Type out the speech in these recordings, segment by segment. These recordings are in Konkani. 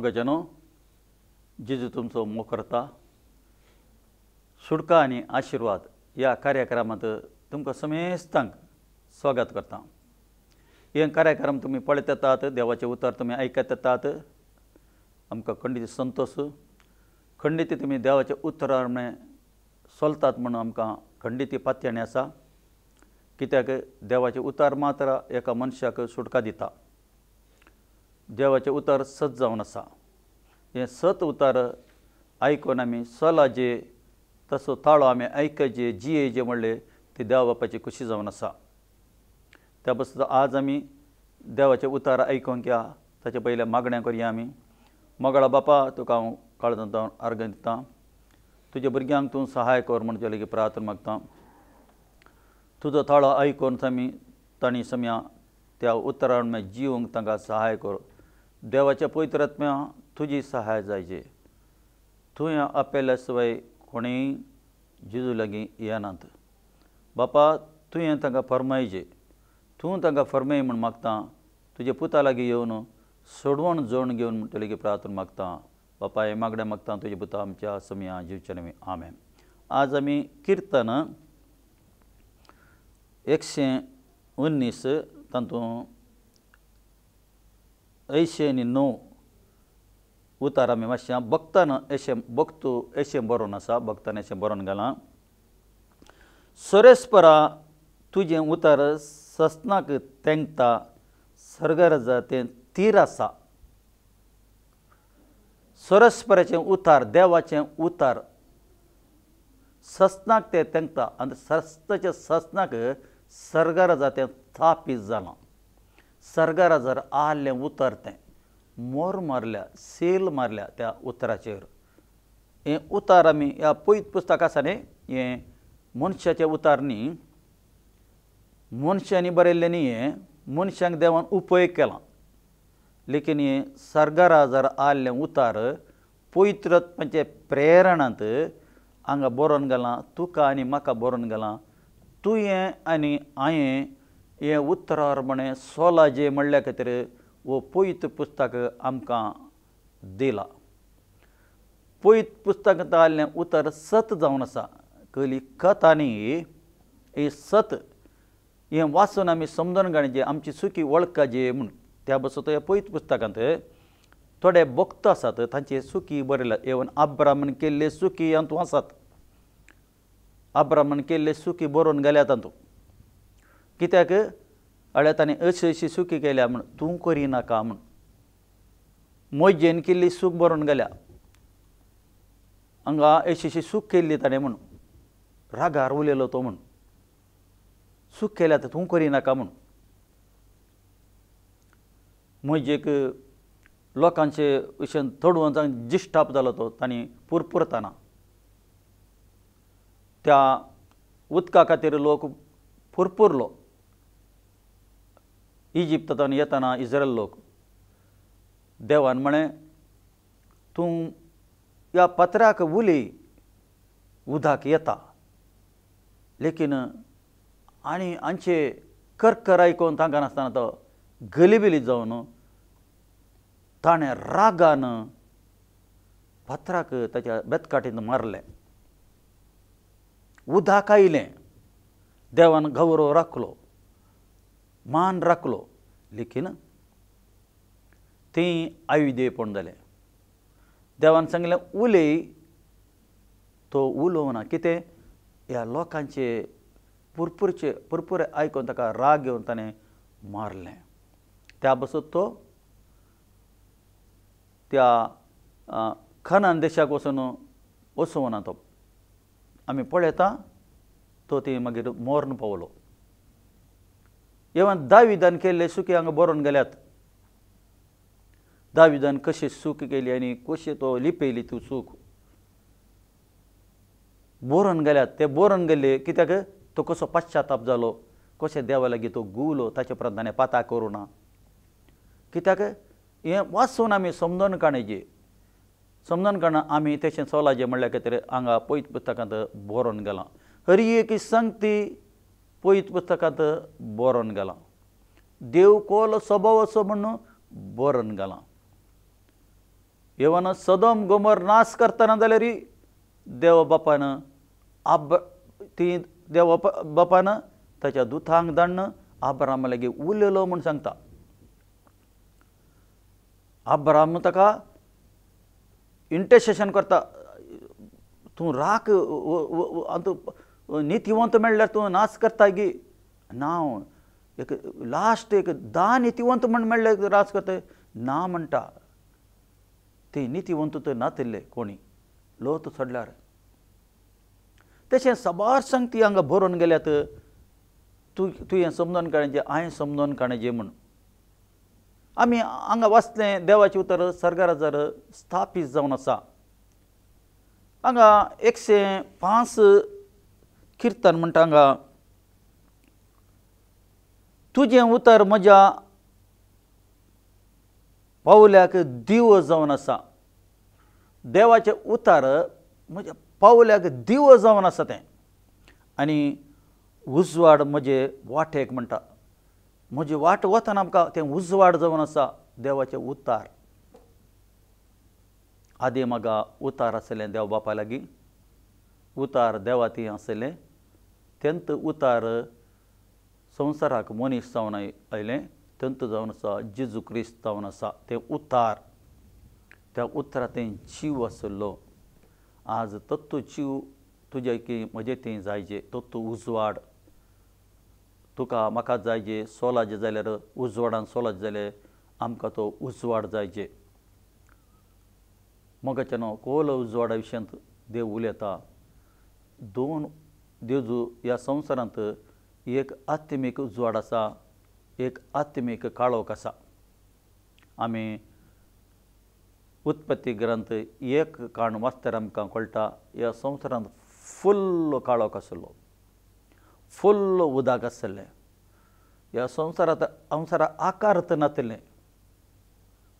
मोगाच्यानो जेजू तुमचो मोग करता. सुटका आनी आशिर्वाद ह्या कार्यक्रमांत तुमकां समेस्तांक स्वागत करता. हे कार्यक्रम तुमी पळयत येतात, देवाचे उतर तुमी आयकत येतात. आमकां खंडीत संतोश. खंडीत तुमी देवाचे उतरार म्हण चलतात म्हणून आमकां खंडीत पातयणी आसा. कित्याक देवाचे उतार मात्र एका मनशाक सुटका दिता. देवाचे उतार सत जावन आसा. हे सत उतार आयकून आमी चलाजे, तसो ताळो आमी आयकचे, जियेचे म्हणले ती देवा बापाची खुशी जावन आसा. त्या बसता आज आमी देवाचे उतार आयकूंक या. ताचे पयले मागणें करया आमी. मोगळा बापा, तुका हांव काळजांत अर्घ दितां. तुज्या भुरग्यांक तूं सहाय कर म्हूण तुजे लागीं प्रार्थना मागतां. तुजो ताळो आयकून आमी तांणी सम्या त्या उतरान जिवंक तांकां सहाय कर. देवाच्या पवित्र आत्म्या तुजी सहाय जायचे. तुवें आपयल्या शिवाय कोणीय जेजू लागीं येनात. बापा, तुवें तांकां फरमायचे. तूं तांकां फरमाय म्हूण मागतां. तुजे पुता लागीं येवन सोडवण जोडून घेवन म्हूण तुजे लागीं प्रार्थना मागतां. बापा, हें मागणें मागतां तुजे पुता आमच्या सम्या जिवच्या नवी आमेन. आज आमी किर्तन 119 तातूंत 89 उतार आमी मातशें भक्तान एशें बरोवन आसा. भक्तान एशें बरोवन घालां. सोरेस्परा तुजें उतार ससनाक तेंगता, सर्गराजा तें तीर आसा. सोरेस्पराचें उतार, देवाचें उतार ससनाक तें तेंगता आनी सस्ताच्या ससनाक सर्गराजा तें थापीत जालां. सर्गराजार आहलें उतर तें मोर मारल्या, सेल मारल्या त्या उतराचेर. हें उतार आमी ह्या पयत पुस्तक आसा न्ही, हें मनशाचें उतार न्ही, मनशांनी बरयल्लें न्ही. हें मनशांक देवान उपयोग केला. लेकीन हें सर्गराजार आहलें उतार पवित्रात्म्याचे प्रेरणांत हांगा बरोवन घालां. तुका आनी म्हाका बरोवन घालां. तुवें आनी हांवें हें उतरार म्हणें सोलाजे म्हणल्या खातीर वो पवित्र पुस्तक आमकां दिलां. पवित्र पुस्तकांत आहलें उतर सत जावन आसा. कहली कथ आनी ही सत हें वाचून आमी समजून घेवचें, आमची सुखी वळखाची म्हूण. त्या बसत ह्या पवित्र पुस्तकांत थोडे भक्त आसात, तांचे सुखी बरयल्यात. इवन अब्राहमान केल्ले सुखी हातूंत आसात. अब्राहमान केल्ले सुखी बरोवन घाल्यात तातूंत. कित्याक अळे ताणें अशी सुखी केल्या म्हूण तूं करिनाका म्हूण. मोजेन केल्ली सूख बरोवन घाल्या. हांगा अशी सूख केल्ली ताणें म्हूण रागार उलयलो तो म्हूण. सूख केल्या तूं करिनाका म्हूण. मोजेक लोकांचे विशयन थोडवून जावन जिश्टाप जालो तो. तांणी पुरपुरतना त्या उदका खातीर लोक पुरपुरलो. इजिप्तांतल्यान येतना इस्रायल लोक देवान म्हळें, तूं ह्या पत्र्याक उलय, उदक येता. लेकीन आनी हांचे करकर आयकून तांकां नासतना तो गलिबिली जावन ताणें रागान पत्राक ताच्या बेतकाटींत मारलें. उदक आयलें. देवान गौरव राखलो, मान राखलो. लेकीन तीं आयुधेपण जालें. देवान सांगलें उलय, तो उलोवना. कितें? ह्या लोकांचे पुरपुरे आयकून ताका राग येवन ताणें मारलें. त्या बसत तो त्या खनान देशाक वचूना तो. आमी पळयता तो ती मागीर मोर्न पावलो. इवन दाविदान केल्ले सुखी हांगा बरोवन गेल्यात. दाविदान कशें सूख केली आनी कशें तो लिपयली ती सूख बरोवन गेल्यात. ते बरोवन गेल्ले कित्याक तो कसो पश्चाताप जालो, कशें देवा लागीं तो गुवलो, ताचे उपरांत ताणें पाता करूं ना. कित्याक हें वाचून आमी समजून काडचें. समजून काडना आमी तशें सोलाचें म्हणल्या खातीर हांगा पवित्र पुस्तकांत बरोवन गेलां. हर एक संगती पवित्र पुस्तकांत बरोवन गेलां. देव कोलो स्वभाव असो म्हणून बरोवन घालां. येवन सदोम गोमोर नाश करतना जाल्यार देव बापान ती देव बापान ताच्या दुतांक धाडन अब्राम लागीं उलयलो म्हूण सांगता. अब्राम ताका इंटरसेशन करता, तूं राख नितीवंत मेळ्ळ्यार तूं नाश करता गी ना, एक लास्ट एक 10 नितीवंत म्हण मेळ्ळे नाश करता ना म्हणटा. ती नितीवंत तर नातिल्ले कोणी लोत सोडल्यार. तशें सबार सांगती हांगा बरोवन गेल्यात, तूं हें समजून काडचें हांवें समजून काडचें म्हूण. आमी हांगा वाचलें देवाचें उतर सर्गराजार स्थापीत जावन आसा. हांगा 105 किर्तन म्हणटा हांगा, तुजें उतर म्हज्या पावल्याक दिवो जावन आसा. देवाचें उतर म्हज्या पावल्याक दिवो जावन आसा तें, आनी उजवाड म्हजे वाटेक म्हणटा. म्हजी वाट वतना आमकां तें उजवाड जावन आसा देवाचें उतार. आदी म्हाका उतार आसलें देव बापा लागीं, उतार देवा ती आसलें, तेंत उतार संवसाराक मनीस जावन आयलें, तेंत जावन आसा जेजू क्रिस्त जावन आसा. तें उतार, त्या उतरांत तें जीव आसलो. आज तत्तो जीव तुजे की म्हजे ती जायजे, तत्तो उजवाड तुका म्हाका जायजे. सोलाचे जाल्यार उजवाडान सोलाचे जाल्यार आमकां तो उजवाड जायजे. मोगाच्या न्हू खोल उजवाडा विशयांत देव उलयता. 2 जेजू ह्या संवसारांत एक आत्मीक उजवाड आसा, एक आत्मीक काळोख आसा. आमी उत्पत्ती ग्रंथ 1 काण वाचल्यार आमकां कळटा, ह्या संवसारांत फुल्ल काळोख आसलो, फुल्ल उदक आसलें. ह्या संवसाराक आकार तर नासलें,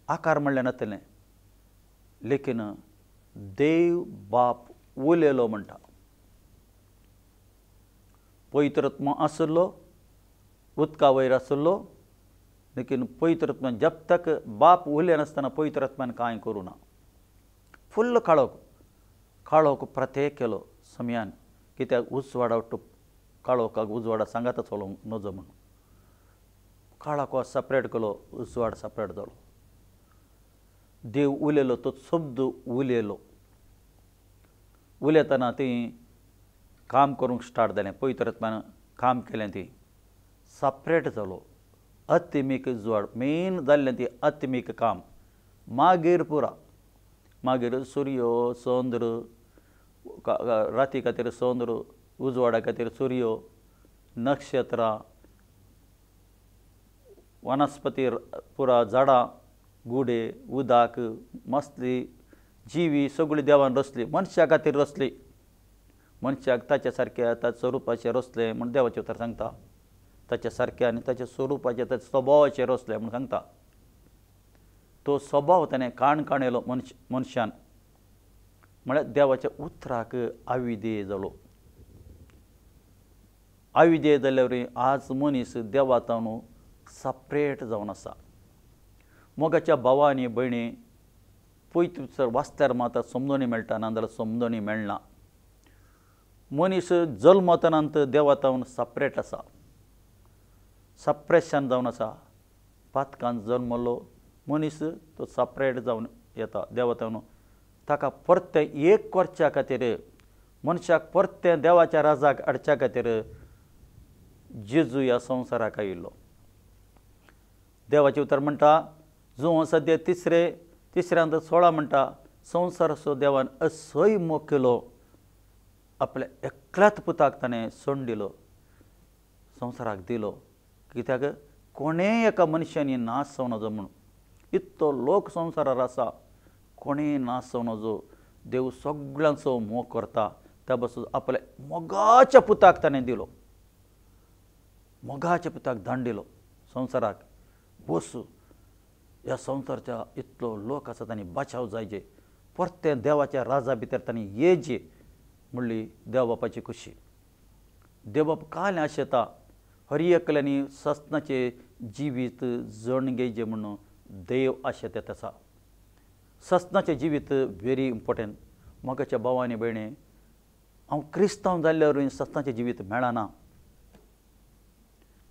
आकार म्हणलें नासलें, लेकीन देव बाप उलयलो म्हणटा. पवित्रात्मा आसलो, उदका वयर आसलो, लेकीन पवित्रात्मा जब तक बाप उलयनासतना पवित्रात्म्यान कांय करूं ना. फुल्ल काळोख प्रत्येक केलो समयान, कित्याक उजवाडा काळोखाक उजवाडा सांगात चलो नजो म्हणून. काळोख सपरेट केलो, उजवाड सपरेट जालो. देव उलयलो, तो शब्द उलयलो. उलयतना ती काम करूंक स्टार्ट जालें, पवित्रात्म्यान काम केलें, ती सपरेट जालो. आत्मीक उजवाड मेन जाल्लें ती आत्मीक काम. मागीर पुरा, मागीर सूर्य चंद्र, राती खातीर चंद्र, उजवाडा खातीर सूर्य, नक्षत्रां, वनस्पती पुरा, झाडां, गुडे, उदक, मसली, जिवी सगळीं देवान रचली. मनशा खातीर रचली, मनशाक ताच्या सारक्या ताच्या स्वरुपाचेर रचलें म्हूण देवाचें उतर सांगता. ताच्या सारक्या आनी ताच्या स्वरुपाचेर ताच्या स्वभावाचेर रचलें म्हूण सांगता. तो स्वभाव ताणें काणयलो मनशान, म्हळ्यार देवाच्या उतराक आविधेय जालो. आविधेय जाल्यार आज मनीस देवातावन सपरेट जावन आसा. मोगाच्या भावा आनी भयणी पयत वाचल्यार मात समजोणी मेळटा, नाजाल्यार समजोणी मेळना. मनीस जल्मतनांत देवातावन सपरेट आसा, सप्रेशन जावन आसा. पातकांत जल्मलो मनीस तो सपरेट जावन येता देवातावन. ताका परतें एक करच्या खातीर, मनशाक परतें देवाच्या राजाक हाडच्या खातीर जेजू ह्या संवसाराक आयिल्लो. देवाचें उतर म्हणटा, जो सद्या तिसऱ्यांत 16 म्हणटा, संवसार असो देवान असोय मोग केलो, आपल्या एकल्याच पुताक ताणें सोडून दिलो, संवसाराक दिलो, कित्याक कोणेय एका मनशांनी नाश जावं नजो म्हणून. इतलो लोक संवसारार आसा, कोणेय नाश जावं नजो. देव सगळ्यांचो मोग करता, त्या पासून आपल्या मोगाच्या पुताक ताणें दिलो, मोगाच्या पुताक धाडून दिलो संवसाराक. बस ह्या संवसाराच्या इतलो लोक आसा तांणी बचाव जायचे, परतें देवाच्या राजा भितर तांणी येयचे म्हणली देव बापाची खुशी. देव बाप काल आशेता हर एकल्यानी सस्नाचे जिवीत जण घेयचे म्हणून देव आशेतात आसा. सस्नाचें जिवीत व्हेरी इम्पॉर्टंट. मोगाच्या भावांनी भयणी, हांव क्रिस्तांव जाल्ल्यारूय सस्नाचें जिवीत मेळना.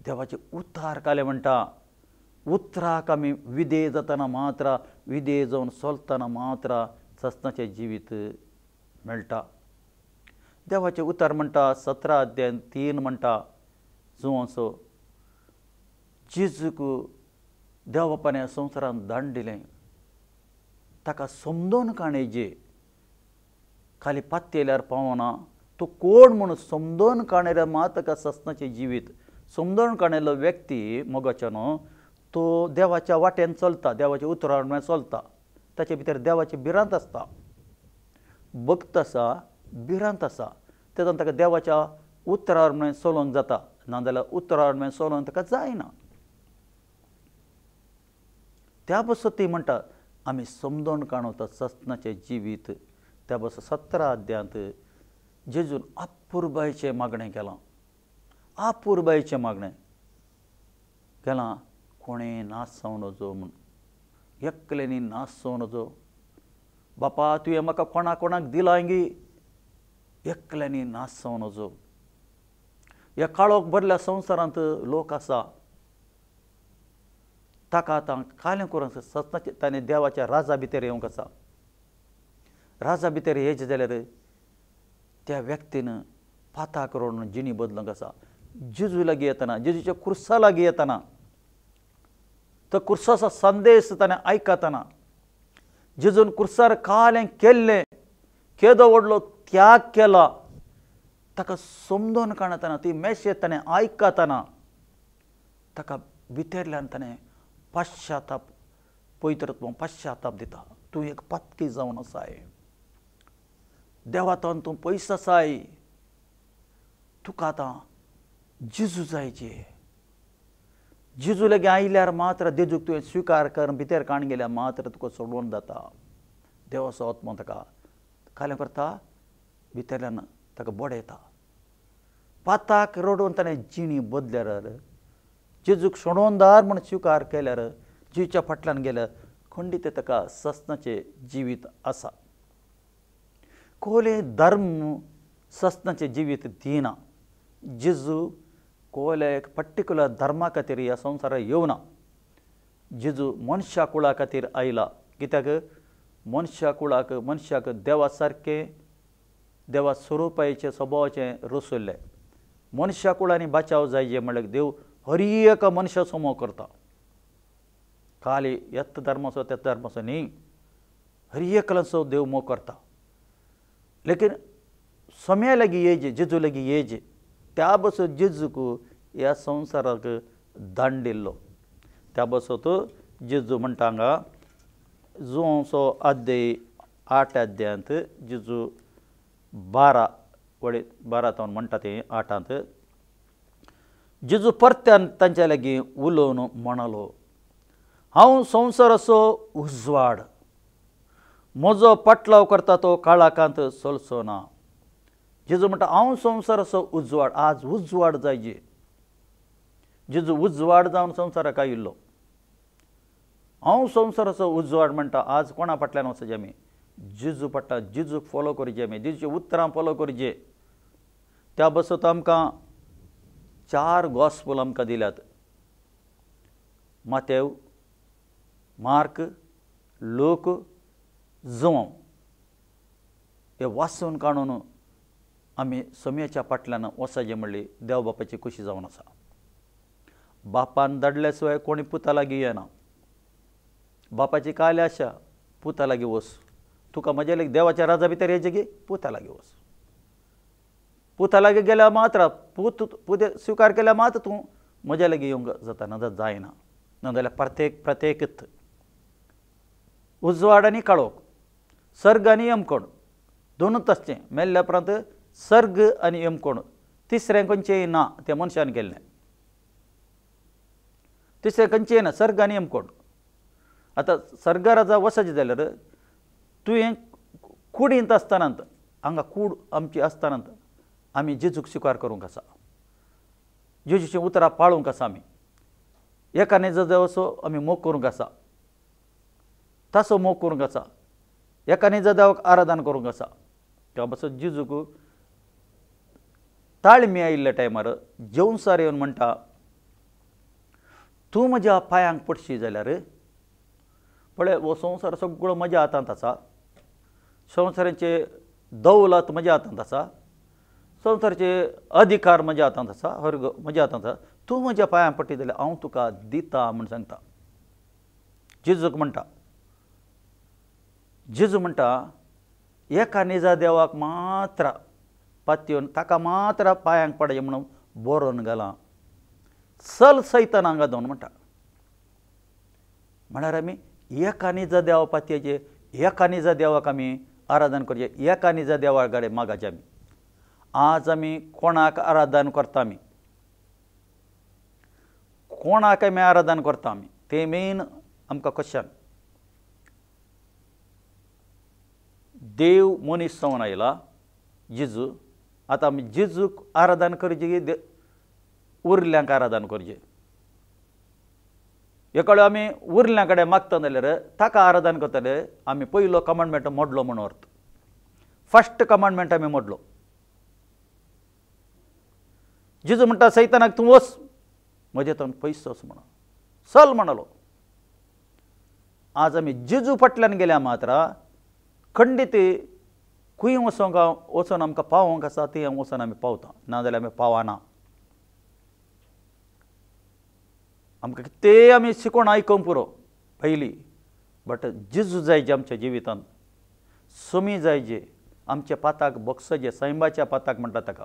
देवाचे उद्धार काले म्हणटा, उतराक आमी विधेय जातना मात्र, विधेय जावन चलतना मात्र सस्नाचें जिवीत मेळटा. देवाचे उतार म्हणटा 17:3 म्हणटा, जुवांचो जेजूक देव बापान संवसारांत दान दिलें, ताका समजोवन काणयजे, खाली पात्य येयल्यार पावना. तो कोण म्हूण समजोवन काणयल्यार मात ताका सस्नाचें जिवीत. समजोवन काणयल्लो व्यक्ती मोगाच्यानो तो देवाच्या वाटेन चलता, देवाच्या उतरार चलता. ताचे भितर देवाची भिरांत आसता, भक्त आसा, भिरांत आसा. तेदोन ताका देवाच्या उतरार म्हण चलोवंक जाता, नाजाल्यार उतरार म्हण चलोवंक ताका जायना. त्या बसो ती म्हणटा आमी समजोवन काणवता सस्नाचें जिवीत. त्या बसो 17 अध्यायांत जेजून अपुरबायेचें मागणें केलां. अपुरबायेचें मागणें केलां, कोणें नासवं नजो म्हूण, एकल्यानी नासवं नजो. बापा तुवें म्हाका कोणाक दिलां गी, एकल्यानी नासवं नजो. ह्या काळोख भरल्या संवसारांत लोक आसा, ताका आतां कालें करूंक सस्नाचें ताणें देवाच्या राजा भितर येवंक आसा. राजा भितर येयचें जाल्यार त्या व्यक्तीन पाताक रोडून जिणी बदलूंक आसा. जेजू लागीं येतना, जेजूच्या क्रुसा लागीं येतना, तो क्रुसाचो संदेश ताणें आयकतना, जेजून क्रुसार कालें केल्लें, केदो व्हडलो त्याग केला, ताका समजोवन काणतना, ती मेसेज ताणें आयकतना ताका भितरल्यान ताणें पाश्चाताप, पवित्रत्व पाश्चाताप दिता. तूं एक पातकी जावन आसाय, देवातान तूं पयस आसाय, तुका आतां जेजू जायचे. जेजू लागीं आयल्यार मात्र, जेजूक तुवें स्विकार करून भितर काण गेल्यार मात्र तुका सोडून जाता. देवाचो आत्मो ताका कालें करता, भितरल्यान ताका बडयता. पाताक रडोवन ताणें जिणी बदल्यार, जेजूक सोडोनदार म्हूण स्विकार केल्यार, जीच्या फाटल्यान गेल्यार खंडीत ताका सस्नाचें जिवीत आसा. कोले धर्म सस्नाचें जिवीत दिना. जेजू कोले एक पर्टिक्युलर धर्मा खातीर ह्या संवसारांत येवना. जेजू मनशा कुळा खातीर आयला. कित्याक मनशा कुळाक, मनशाक देवा सारकें, देवा स्वरुपायेचें स्वभावाचें रचयल्लें. मनशा कुळांनी बचाव जायचे म्हणल्यार देव हर एका मनशा समोर करता. खाली येत धर्माचो त्या धर्माचो न्ही, हर एकल्याचो देव मोग करता. लेकीन समय लागीं येयजे, जेजू लागीं येयजे. त्या बसो जेजूक ह्या संवसाराक दान दिल्लो. त्या बसोत जेजू म्हणटा हांगा जुवांचो अध्याय 8 अध्यायांत जेजू 12 म्हणटा तें 8. जेजू परत्यान तांच्या लागीं उलोवन म्हणलो, हांव संवसाराचो उजवाड, म्हजो पाटलाव करता तो काळाकांत चलचो ना. जेजू म्हणटा हांव संवसाराचो उजवाड. आज उजवाड जायचे. जेजू उजवाड जावन संवसाराक आयिल्लो. हांव संवसाराचो उजवाड म्हणटा. आज कोणा फाटल्यान वचचे आमी? जेजू फाटल्यान. जेजूक फॉलो करचें आमी, जेजूच्या उतरां फॉलो करचें. त्या बसत आमकां 4 गॉस्पल आमकां दिल्यात. मातेव, मार्क, लूक, जुवांव. हे वाचून काडून आमी समयाच्या फाटल्यान वचचें म्हणली देव बापाची खुशी जावन आसा. बापान धाडल्या शिवाय कोणी पुता लागीं येना. बापाची काली आशा, पुता लागीं वच. तुका म्हज्या लागीं देवाच्या राजा भितर येयचें गे, पुता लागीं वच. पुता लागीं गेल्या मात्र, पुते स्विकार केल्या मात्र तूं म्हज्या लागीं येवंक जाता, नाजाल्यार जायना. नाजाल्यार प्रत्येक उजवाड आनी काळोख, सर्ग आनी यमकोण दोनूच आसचें. मेल्ल्या उपरांत सर्ग आनी यमकोण, तिसरें खंयचेंय ना. तें मनशान केल्लें. तिसरें खंयचेंय ना, सर्ग आनी यमकोण. आतां सर्गा राजा वचचें जाल्यार तुवें कुडींत आसतनांत, हांगा कूड आमची आसतनांत आमी जेजूक स्विकार करूंक आसा. जेजूचीं उतरां पाळूंक आसा. आमी एकाने जसो आमी मोग करूंक आसा, तसो मोग करूंक आसा. एकाने जर देवाक आराधना करूंक आसा तेव्हा पासून जिजूक ताळमी आयिल्ल्या टायमार जेवणसार येवन म्हणटा तूं म्हज्या पांयांक पडशी जाल्यार पळय हो संवसार सगळो म्हज्या हातांत आसा संवसाराचे दौलत म्हज्या हातांत आसा संवसाराचे अधिकार म्हज्या हातांत आसा वर्ग म्हज्या हातांत आसा तूं म्हज्या पांयांक पडटी जाल्यार हांव तुका दिता म्हूण सांगता जेजूक म्हणटा जेजू म्हणटा एका निजा देवाक मात्र पातयेवन ताका मात्र पांयांक पडचें म्हणून बरोवन घाला सल सैतान हांगा दोन म्हणटा म्हळ्यार आमी एका निजा देवा पातयेचे एका निजा देवाक आमी आराधना करचें एका निजा देवा कडेन मागचें आमी आज आमी कोणाक आराधना करता आमी कोणाक आमी आराधना करता आमी तें मेन आमकां क्वेश्चन देव मनीस जावन आयला जेजू आतां आमी जेजूक आराधना करची की उरल्यांक आराधना करचें एकाडे आमी उरल्यां कडेन मागता जाल्यार ताका आराधना करतले आमी पयलो कमांडमेंट मोडलो म्हणून अर्थ फर्स्ट कमांडमेंट आमी मोडलो जेजू म्हणटा सैतानाक तूं वच म्हजे तोंड पयस वच म्हणून चल म्हणलो आज आमी जेजू फाटल्यान गेल्या मात्र खंडीत खंय वचून आमकां पावोंक आसा थंय वचून आमी पावता नाजाल्यार आमी पावना आमकां कितें आमी शिकोवन आयकूंक पुरो पयलीं बट जेजू जायचे आमच्या जिवितांत समी जायचे आमचे पाताक बक्षजे सैंबाच्या पाताक म्हणटा ताका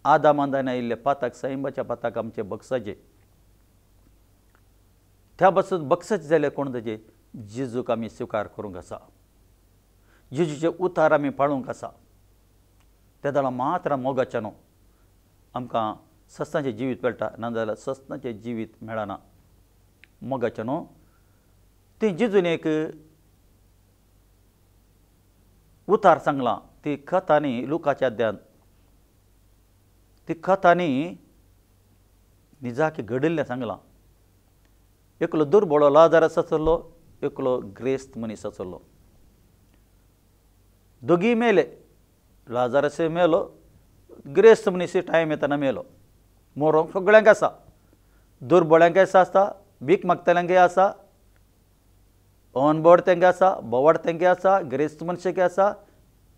आदामांदान आयिल्ले पाताक सैंबाच्या पाताक आमचे बक्षजे त्या पासून बक्षज जाले कोण ताजे जेजूक आमी स्विकार करूंक आसा जेजूचे उतार आमी पाळूंक आसा त्या दळा मात्र मोगाचें न्हू आमकां सस्ताचें जिवीत मेळटा नाजाल्यार सस्ताचें जिवीत मेळना मोगाचें न्हू ती जेजून एक उतार सांगलां ती कथांनी लुकाच्या अध्यायांत ती कथांनी निजाकी घडिल्लें सांगलां एकलो दुर्बळो लाजारस आसलो एकलो ग्रेस्त मनीस आसलो दोगी मेले लाजारसे मेलो ग्रेस्त मनीस टायम येतना मेलो मोरोंक सगळ्यांक आसा दुर्बळ्यांक आसा भीक मागतल्यांकय आसा अनबड तेंगे आसा बोवाड तेंगे आसा ग्रेस्त मनशाक आसा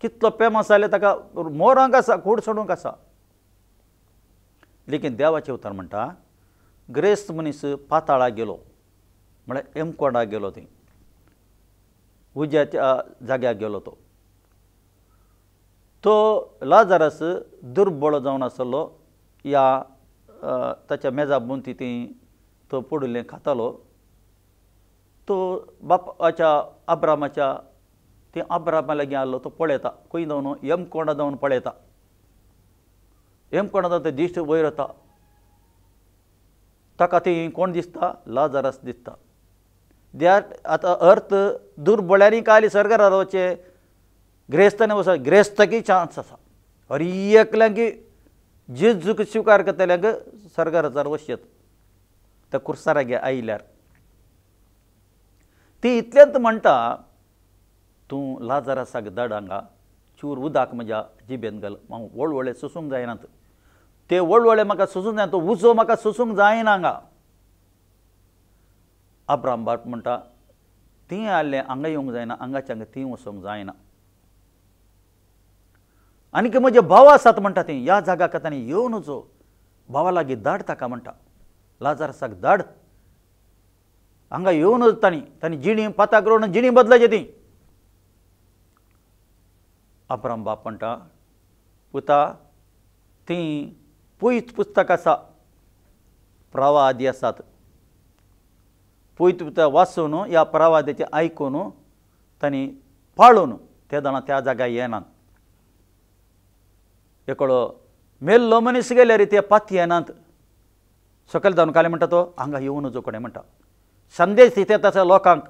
कितलो फेमस जाले ताका मोरांक आसा कूड सोडूंक आसा लेकीन देवाचें उतर म्हणटा ग्रेस्त मनीस पाताळाक गेलो म्हळ्यार एमकोंडाक गेलो थंय उज्याच्या जाग्याक गेलो तो लाजारस दुर्बळ जावन आसलो या ताच्या मेजा बुंती ती तो पडिल्लें खातालो तो बापाच्या अब्रामाच्या ती अब्रामा लागीं आसलो तो पळयता खंय जावन एमकोंडा जावन पळयता एमकोंडा जावन ते दिश्ट वयर वता ताका ती कोण दिसता लाजारस दिसता द्याट आतां अर्थ दुर्बळ्यांनी काली सरकारार वचे ग्रेस्तांनी वचत ग्रेस्ताकी चान्स आसा हर एकल्यांक जेजूक स्विकार करतल्यांक सरकाराचार वचत त्या कुर्साराक आयल्यार ती इतल्यांत म्हणटा तूं लाजारसाक धाड हांगा चूर उदक म्हज्या जिबेन घाल हांव वळवळे सुसूंक जायनात ते वळवळे म्हाका सुसूंक जायना तो उजो म्हाका सुसूंक जायना हांगा अब्राम बाप म्हणटा ती आसलें हांगा येवंक जायना हांगाच्या हांगा ती वचोंक जायना आनीक म्हजे भाव आसात म्हणटा ती ह्या जागाक तांणी येवन वचो भावा लागीं धाड ताका म्हणटा लाजारसाक धाड हांगा येवन वच तांणी जिणी पाताक रोवन जिणी बदलायची ती अब्राम बाप म्हणटा पुता ती पयत पुस्तक आसा प्रवादी आसात पयत पुस्तक वाचून ह्या प्रवादाचें आयकून तांणी पाळून ते जाणां त्या जाग्यार येनात एकलो मेल्लो मनीस गेल्यार ते पाती येनात सकयल जावन काले म्हणटा तो हांगा येवन वचो कडेन म्हणटा संदेश दिता आसा लोकांक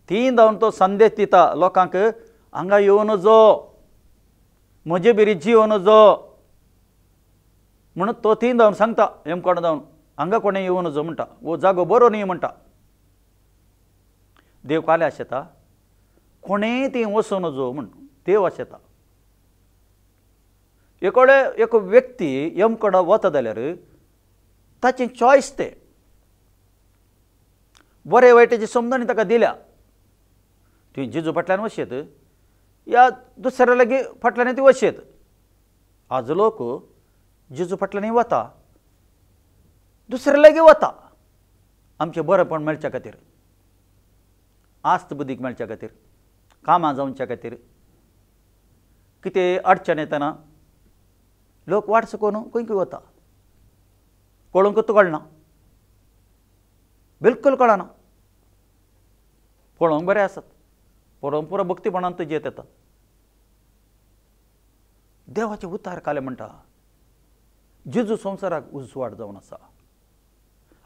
ती जावन तो संदेश दिता लोकांक हांगा येवन वचो म्हजे बिरी जीवन वचो म्हणून तो ती जावन सांगता एमकोंड जावन हांगा कोणें येवन वचो म्हणटा वो जागो बरो न्ही म्हणटा देव काले आशेता कोणेय ती वचो नजो म्हण देव येता एकोडे एक व्यक्ती यमकडे वता जाल्यार ताची चॉयस ते बरे वायटाची समजणी ताका दिल्या ती जेजू फाटल्यान वचेत या दुसऱ्या लागी फाटल्यान ती वचेत आज लोक जेजू फाटल्यान वता दुसऱ्या लागी वता आमचें बरेपण मेळच्या खातीर आस्त बुद्धीक मेळच्या खातीर कामां जावच्या खातीर कितें अडचण येतना लोक वाट चुकोवन खंय खंय वता कळोवंकूच कळना बिलकुल कळना पळोवंक बरें आसात पळोवंक पुरो भक्तीपणान तुजें येता देवाचें उतार काले म्हणटा जेजू संवसाराक उजवाड जावन आसा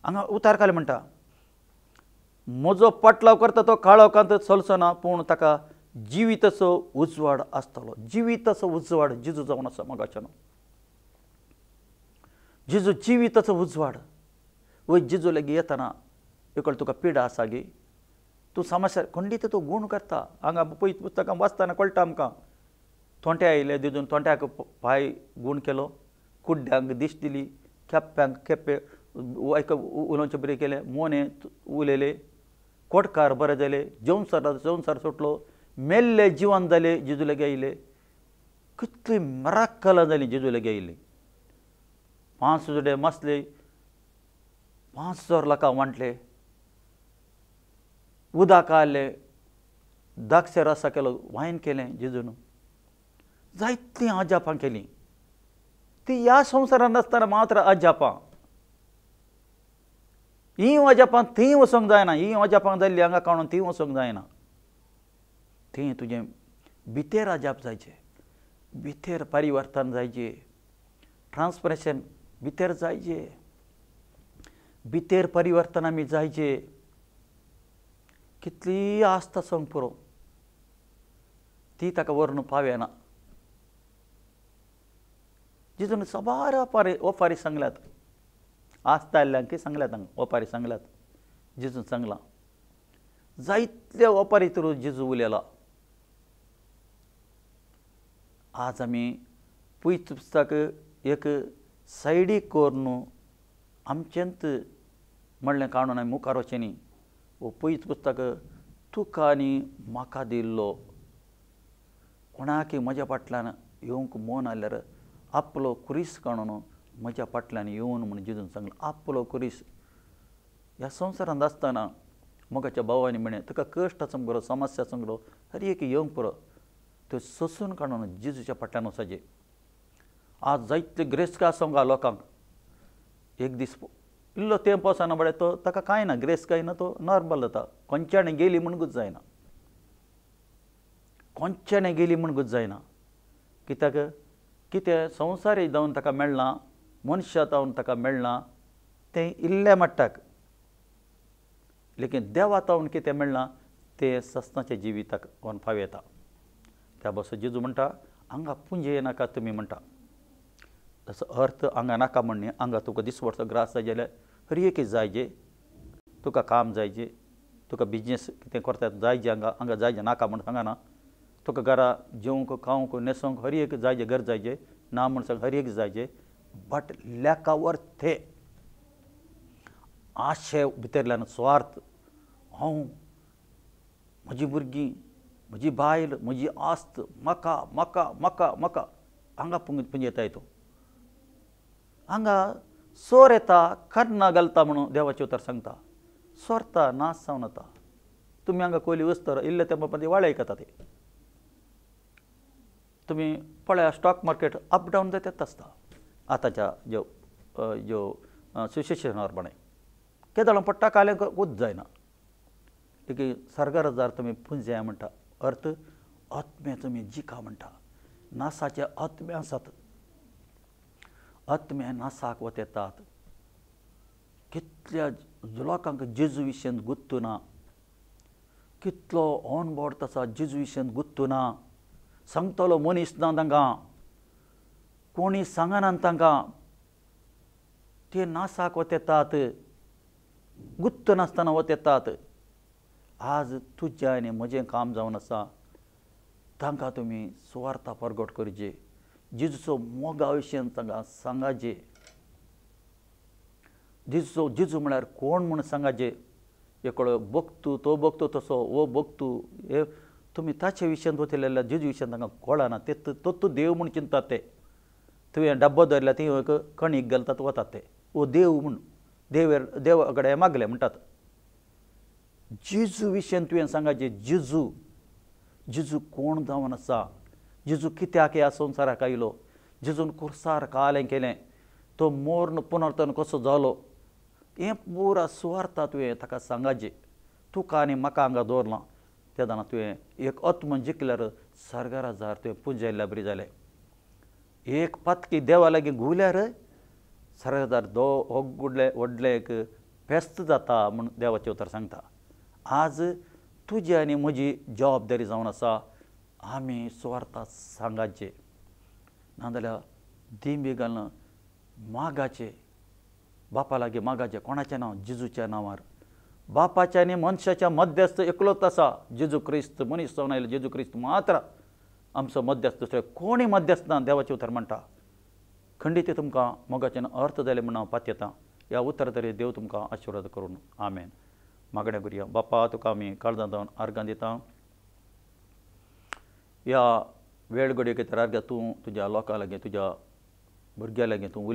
हांगा उतार काले म्हणटा म्हजो पाटलाव करता तो काळोखांत चलचो ना पूण ताका जिविताचो उजवाड आसतलो जिविताचो उजवाड जेजू जावन आसा मोगाच्यान जेजू जिविताचो उजवाड वय जेजू लागीं येतना एक तुका पिडा आसा गे तूं समस्या खंडीत तूं गूण करता हांगा पळयत पुस्तकां वाचतना कळटा आमकां थोंटे आयले दिदून थोंट्याक पांय गूण केलो कुड्ड्यांक दिश्ट दिली केप्प्यांक केप्पे उलोवचें बरें केलें मोने उलयले कोटकार बरें जाले जेवणसार सुटलो मेल्ले जिवन जाले जेजू लागीं आयले कितली मराक्कलां जालीं जेजू लागीं आयली 5 जुडे मसले 5,000 लोकां वांटले उदक काडलें द्राक्ष रसा केलो वायन केलें जेजून जायतीं अजापां केलीं ती ह्या संवसारांत नासतना मात्र अजापां ही अजापां थंय वचोंक जायना ही अजापां जाल्ली हांगा काडून थंय वचोंक जायना थंय तुजें भितर अजाप जायचें भितर परिवर्तन जायचें ट्रान्सफॉर्मेशन भितर जायचें भितर परिवर्तन आमी जायचें कितली आस्त आसूंक पुरो ती ताका व्हरून पावना जेजून सबार ओपारी सांगल्यात आस्त आयल्ल्यांक सांगल्यात हांगा ओपारी सांगल्यात जेजून सांगलां जायतल्या ओपारी थ्रू जेजू उलयला आज आमी पयत पुस्तक एक सायडीक करून आमचेंत म्हणलें काडून आमी मुखार वचचें न्ही वो पयत पुस्तक तुका आनी म्हाका दिल्लो कोणाकय म्हज्या फाटल्यान येवंक मन आल्यार आपलो कुरीस काडून म्हज्या फाटल्यान येवन म्हूण जेजून सांगलां आपलो कुरीस ह्या संवसारांत आसतना मोगाच्या भावांनी म्हणें तुका कश्ट आसूंक पुरो समस्या आसूंक पुरो हर एक येवंक पुरो त्यो सोंसून काडून जेजूच्या फाटल्यान वचचें आज जायते ग्रेस्का आसूंक लोकांक एक दीस इल्लो तेंप वचना बरें तो ताका कांय ना ग्रेस कांय ना तो नॉर्मल जाता खंयच्यान गेली म्हणूंकूच जायना खंयच्यान गेली म्हणूंकूच जायना कित्याक कितें संवसारी जावन ताका मेळना मनशां जावन ताका मेळना तें इल्ल्या मट्टाक लेकीन देवा जावन कितें मेळना तें सस्ताच्या जिविताक कोण फावयता त्या बसो जेजू म्हणटा हांगा पुंजे नाका तुमी म्हणटा तसो अर्थ हांगा नाका म्हणणे हांगा तुका दिसवडचो ग्रास जाय जाल्यार हर एक जायजे तुका काम जायजें तुका बिजनेस कितें करता जायजें हांगा जायजें नाका म्हण सांगना तुका घरा जेवंक खावंक न्हेसोंक हर एक जायजें घर जायजें ना म्हण सांग हर एक जायजें बट लेखावर ते आशे भितरल्यान स्वार्थ हांव म्हजी भुरगीं म्हजी बायल म्हजी आस्त म्हाका म्हाका म्हाका म्हाका हांगा पुंजयताय तूं हांगा सोर येता कर्नां घालता म्हणून देवाचें उतर सांगता सोरता नाश जावन वता तुमी हांगा कोयली वचतर इल्ले तेंपा मदीं वाळयता ते तुमी पळया स्टॉक मार्केट अप डावन जायत आसता आतांच्या ज्यो सिच्युएशनार बणें केदळां पडटा काल्याक वच जायना देखीक सरकार जार तुमी पुंजया म्हणटा अर्थ आत्मे तुमी जिका म्हणटा नासाचे आत्मे आसात आत्मे नासाक वत येतात कितल्या लोकांक जेजू विशयेंत गुत्तू ना कितलो ऑन बोर्ड आसा जेजू विशयेंत गुत्तू ना सांगतलो मनीस ना तांकां कोणी सांगना तांकां ते नासाक वत येतात गुत्त नासतना वत येतात आज तुझें आनी म्हजें काम जावन आसा तांकां तुमी सुवार्ता परगट करचे जेजूचो मोगा विशयी तांकां सांगाचे जेजू म्हळ्यार कोण म्हूण सांगाचे एकलो भक्तू तो भक्तू तसो वो भक्तू हे तुमी ताचे विशयी वतले जाल्यार जेजू विशयी तांकां कळना ते तो देव म्हूण चिंतात ते तुवें डब्बो धरल्या ती एक कणीक घालतात वतात ते वो देव म्हूण देवा कडेन मागले म्हणटात जेजू विशयी तुवें सांगाचे जेजू कोण जावन आसा जेजू कित्याक ह्या संवसाराक आयलो जेजून कुर्सार कालें केलें तो मोर्न पुनर्तन कसो जालो हें पुरा सुवार्ता तुवें ताका सांगाचें तुका आनी म्हाका हांगा दवरलां त्या जाणा तुवें एक आत्म जिखल्यार सर्गाराजार तुवें पुंजयल्ल्या बरी जालें एक पातकी देवा लागीं घुवल्यार सर्गाराजार हो व्हडलें एक फेस्त जाता म्हूण देवाचें उतर सांगता आज तुजी आनी म्हजी जबाबदारी जावन आसा आमी सुवार्ता सांगाचे नाजाल्यार दिंबी घालून मागाचे बापा लागीं मागाचें कोणाचें नांव जेजूच्या नांवार बापाच्या आनी मनशाच्या मध्यस्थ एकलोच आसा जेजू क्रिस्त मनीस जावन आयलो जेजू क्रिस्त मात्र आमचो मध्यस्थ दुसरें कोणी मध्यस्थ ना देवाचें उतर म्हणटा खंडीत तुमकां मोगाचें अर्थ जालें म्हूण हांव पातयेतां ह्या उतर तरी देव तुमकां आशिर्वाद करून आमेन मागणें करुया बापा तुका आमी काळजां जावन आर्गां दिता ह्या वेळ घडये खातीर आर्गां तूं तुज्या लोकां लागीं तुज्या भुरग्यां लागीं तूं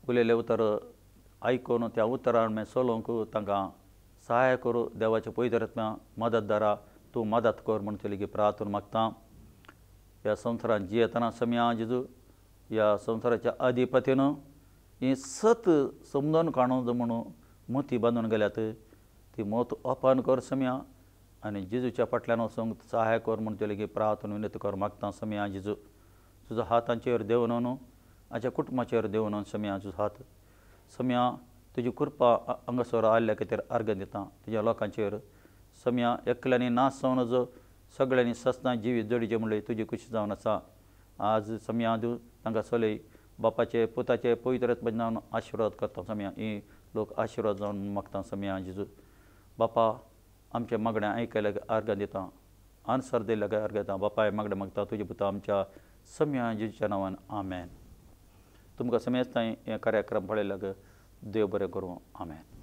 उलयलें उतर आयकून त्या उतरान मागीर चलोवंक तांकां सहाय करूं देवाच्या पवित्र मदतदारा तूं मदत कर म्हूण तुजे लेगीत प्रार्थना मागता ह्या संवसारांत जियेतना समया जेजू ह्या संवसाराच्या अधिपतीन ही सत समजून काडूं म्हणून मोती बांदून गेल्यात ती मोत ओपन कर समया आनी जेजूच्या फाटल्यान वचूंक सहाय कर म्हूण तुजे लेगीत प्रार्थना विनंती कर मागता समया जेजू तुजो हातांचेर देंवन न्हू हाच्या कुटुंबाचेर देंवन समया तुजो हात समया तुजी कृपा हांगासर आयल्ल्या खातीर अर्घ दिता तुज्या लोकांचेर समया एकल्यांनी नाश जावन जो सगळ्यांनी सस्तां जिवीत जडीचें म्हणलें तुजी खुशी जावन आसा आज समया तूं तांकां चलय बापाचे पुताचे पवित्र नांवान आशिर्वाद करता समया ही लोक आशिर्वाद जावन मागता समया जेजू बापा आमचे मागणें आयकल्या अर्घ दिता आन्सर दिल्ल्या अर्घ दिता बापा हे मागणें मागता तुजे पुता आमच्या समया जेजूच्या नांवान आमेन तुमकां समेस्त हे कार्यक्रम पळयल्याक देव बरें करूं आमेन